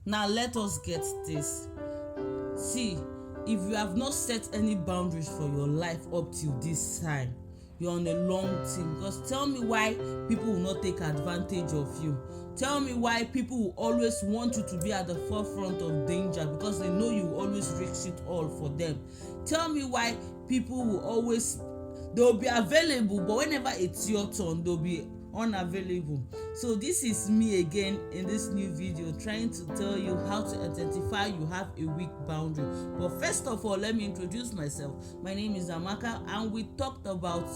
Now let us get this. See, if you have not set any boundaries for your life up till this time, you're on a long team. Because tell me why people will not take advantage of you. Tell me why people will always want you to be at the forefront of danger, because they know you will always risk it all for them. Tell me why people will be available, but whenever it's your turn, they'll be unavailable. So this is me again in this new video, trying to tell you how to identify you have a weak boundary. But first of all, let me introduce myself. My name is Amaka, and we talked about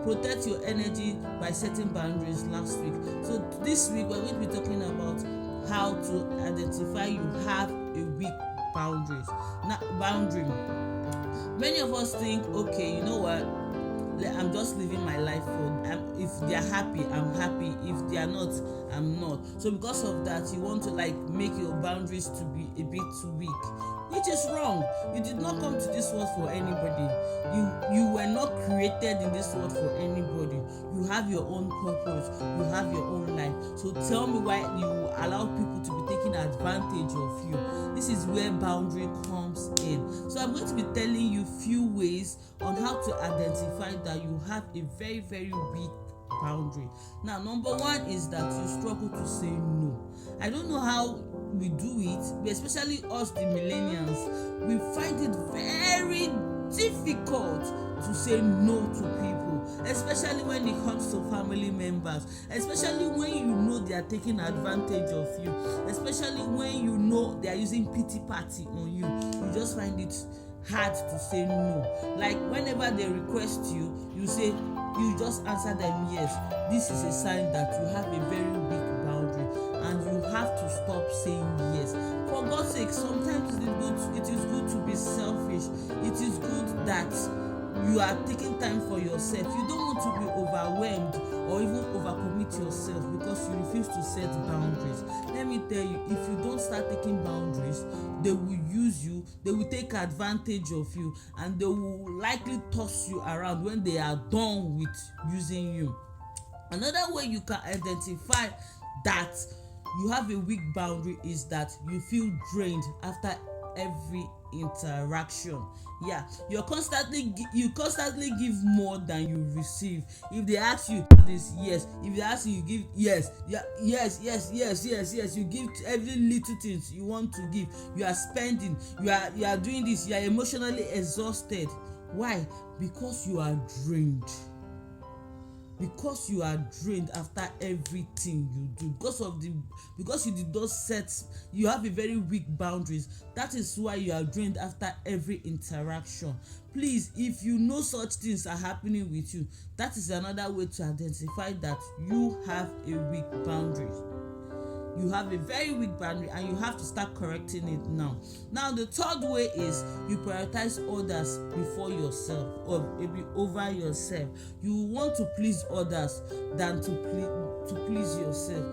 protect your energy by setting boundaries last week. So this week we're going to be talking about how to identify you have a weak boundary. Many of us think, okay, you know what, I'm just living my life if they are happy, I'm happy. If they are not, I'm not. So because of that, you want to make your boundaries to be a bit too weak, which is wrong. You did not come to this world for anybody. You were not created in this world for anybody. You have your own purpose. You have your own life. So tell me why you allow people to be taking advantage of you. This is where boundary comes in. So I'm going to be telling you few ways on how to identify that you have a very, very weak boundary. Now, number one is that you struggle to say no. I don't know how we do it, but especially us, the millennials, we find it very difficult to say no to people, especially when it comes to family members, especially when you know they are taking advantage of you, especially when you know they are using pity party on you. You just find it hard to say no. Like whenever they request you, you just answer them yes. This is a sign that you have a very weak boundary, and you have to stop saying yes. For God's sake, sometimes it is good to be selfish. It is good that you are taking time for yourself. You don't want to be overwhelmed or even overcommit yourself because you refuse to set boundaries. Let me tell you, if you don't start taking boundaries, they will use you, they will take advantage of you, and they will likely toss you around when they are done with using you. Another way you can identify that you have a weak boundary is that you feel drained after every interaction. You constantly give more than you receive. If they ask you this, yes. If they ask you give yes. You give every little things you want to give. You are spending. You are doing this. You are emotionally exhausted. Why? Because you are drained. Because you are drained after everything you do, because you did not set, you have a very weak boundaries. That is why you are drained after every interaction. Please, if you know such things are happening with you, that is another way to identify that you have a weak boundary. You have a very weak boundary, and you have to start correcting it now. Now, the third way is you prioritize others before yourself, or maybe over yourself. You want to please others than to please yourself.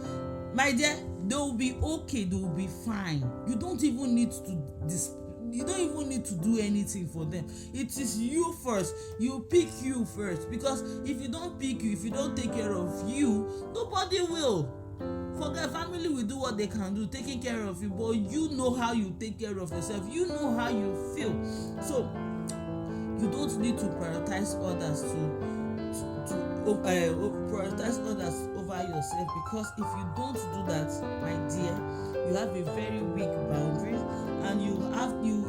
My dear, they will be okay. They will be fine. You don't even need to do anything for them. It is you first. You pick you first, because if you don't pick you, if you don't take care of you, nobody will. Forget, family will do what they can do, taking care of you, but you know how you take care of yourself. You know how you feel. So you don't need to prioritize others prioritize others over yourself, because if you don't do that, my dear, you have a very weak boundary, and you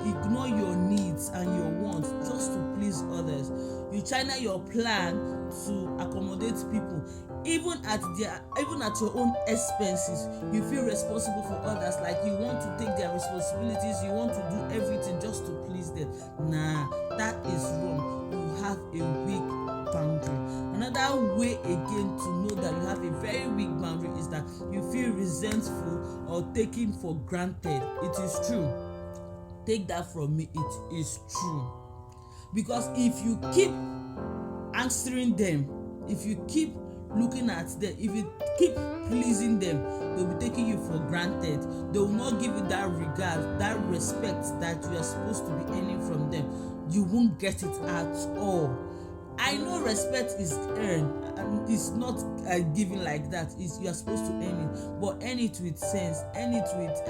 ignore your needs and your wants just to please others. You channel your plan to accommodate people, even at your own expenses. You feel responsible for others, like you want to take their responsibilities, you want to do everything just to please them. Nah, that is wrong. You have a weak boundary. Another way again to know that you have a very weak boundary is that you feel resentful or taken for granted. It is true. Take that from me, it is true. Because if you keep answering them, if you keep looking at them, if you keep pleasing them, they'll be taking you for granted. They will not give you that regard, that respect that you are supposed to be earning from them. You won't get it at all. I know respect is earned and it's not given like that. It's, you are supposed to earn it, but earn it with sense, earn it with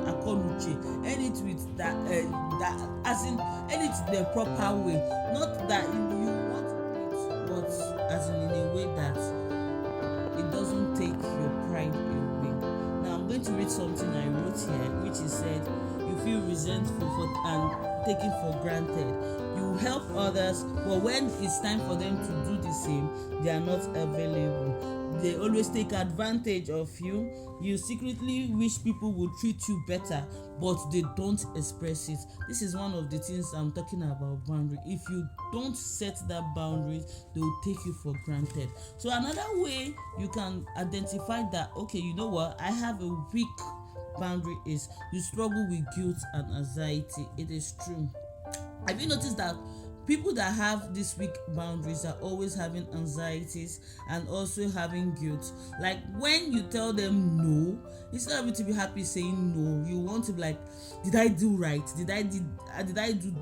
akonuche, earn it with that as in earn it the proper way, not that you want it, but as in a way that it doesn't take your pride away. Now I'm going to read something I wrote here, which is said, you feel resentful for and taken for granted. You help others, but when it's time for them to do the same, they are not available. They always take advantage of you. You secretly wish people would treat you better, but they don't express it. This is one of the things I'm talking about, boundary. If you don't set that boundary, they will take you for granted. So another way you can identify that, okay, you know what, I have a weak boundary, is you struggle with guilt and anxiety. It is true. Have you noticed that people that have these weak boundaries are always having anxieties and also having guilt? Like when you tell them no, instead of you to be happy saying no, you want to be like, did I do right? Did I do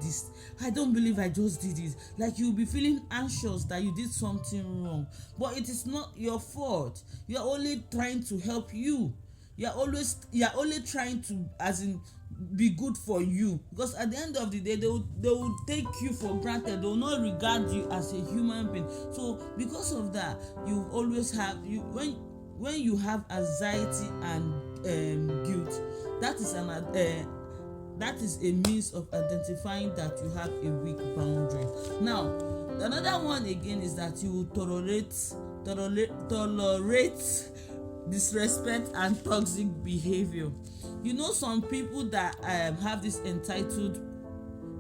this? I don't believe I just did it. Like you'll be feeling anxious that you did something wrong, but it is not your fault. You're only trying to help you. You're only trying to, as in, be good for you, because at the end of the day they will take you for granted. They will not regard you as a human being. So because of that, you always have, you when you have anxiety and guilt, that is a means of identifying that you have a weak boundary. Now another one again is that you will tolerate disrespect and toxic behavior. You know, some people that have this entitled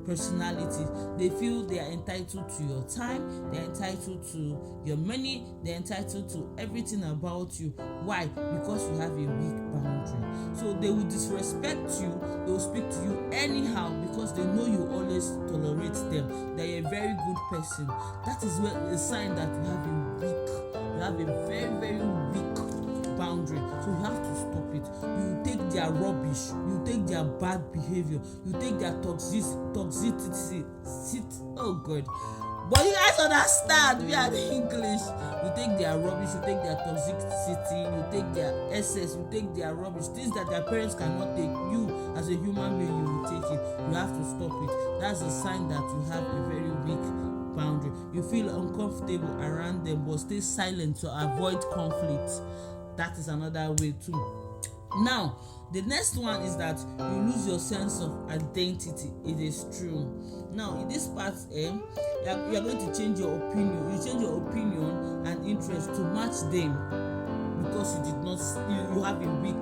personality, they feel they are entitled to your time, they're entitled to your money, they're entitled to everything about you. Why? Because you have a weak boundary. So they will disrespect you, they will speak to you anyhow because they know you always tolerate them. They're a very good person. That is a sign that you have a very, very weak boundary. So you have to stop it. You take their rubbish, you take their bad behavior, you take their toxicity. Oh God, but you guys understand, we are the English. You take their rubbish, you take their toxicity, you take their excess, you take their rubbish, things that their parents cannot take. You as a human being, you will take it. You have to stop it. That's a sign that you have a very weak boundary. You feel uncomfortable around them but stay silent to avoid conflict. That is another way too. Now the next one is that you lose your sense of identity. It is true. Now in this part, you are going to change your opinion. You change your opinion and interest to match them because you have a weak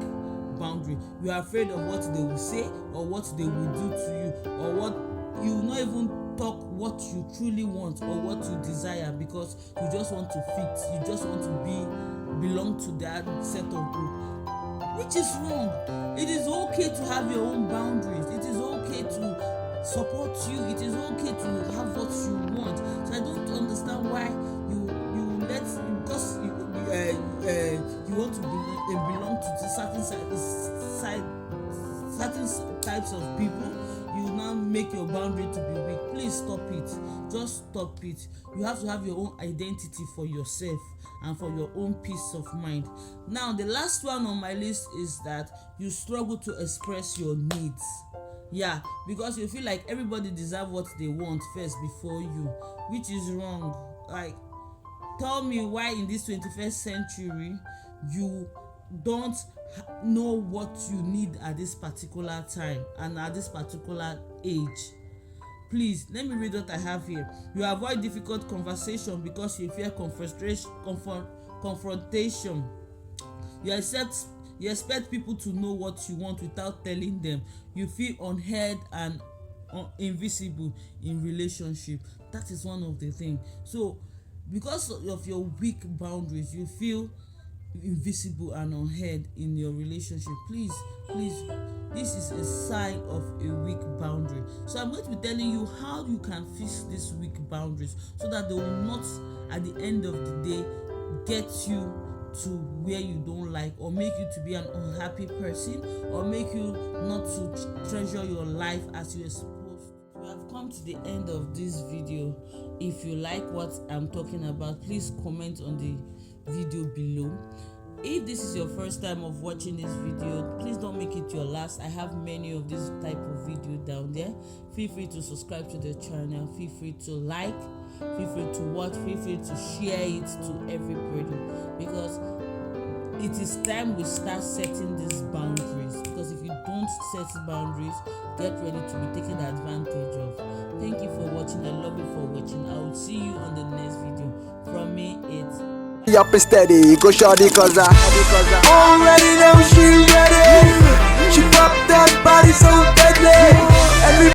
boundary. You are afraid of what they will say or what they will do to you, or what you will not even talk what you truly want or what you desire, because you just want to fit, you just want to belong to that set of group, which is wrong. It is okay to have your own boundaries. It is okay to support you. It is okay to have what you want. So I don't understand why you let, because you want to belong to certain types of people, you now make your boundary to be weak. Please stop it. Just stop it. You have to have your own identity for yourself and for your own peace of mind. Now the last one on my list is that you struggle to express your needs. Yeah, because you feel like everybody deserves what they want first before you, which is wrong. Like, tell me why in this 21st century you don't know what you need at this particular time and at this particular age. Please, let me read what I have here. You avoid difficult conversation because you fear confrontation. You expect people to know what you want without telling them. You feel unheard and invisible in relationship. That is one of the things. So because of your weak boundaries, you feel invisible and unheard in your relationship. Please, this is a sign of a weak boundary. So I'm going to be telling you how you can fix these weak boundaries so that they will not at the end of the day get you to where you don't like, or make you to be an unhappy person, or make you not to treasure your life as you are supposed to. We have come come to the end of this video. If you like what I'm talking about, please comment on the video below. If this is your first time of watching this video, please don't make it your last. I have many of this type of video down there. Feel free to subscribe to the channel. Feel free to like. Feel free to watch. Feel free to share it to everybody, because it is time we start setting these boundaries. Because if you don't set boundaries, get ready to be taken advantage of. Thank you for watching. I love you for watching. I will see you on the next video. From me, it's up and steady, go shorty, cause I already know she ready. She pop that body so deadly.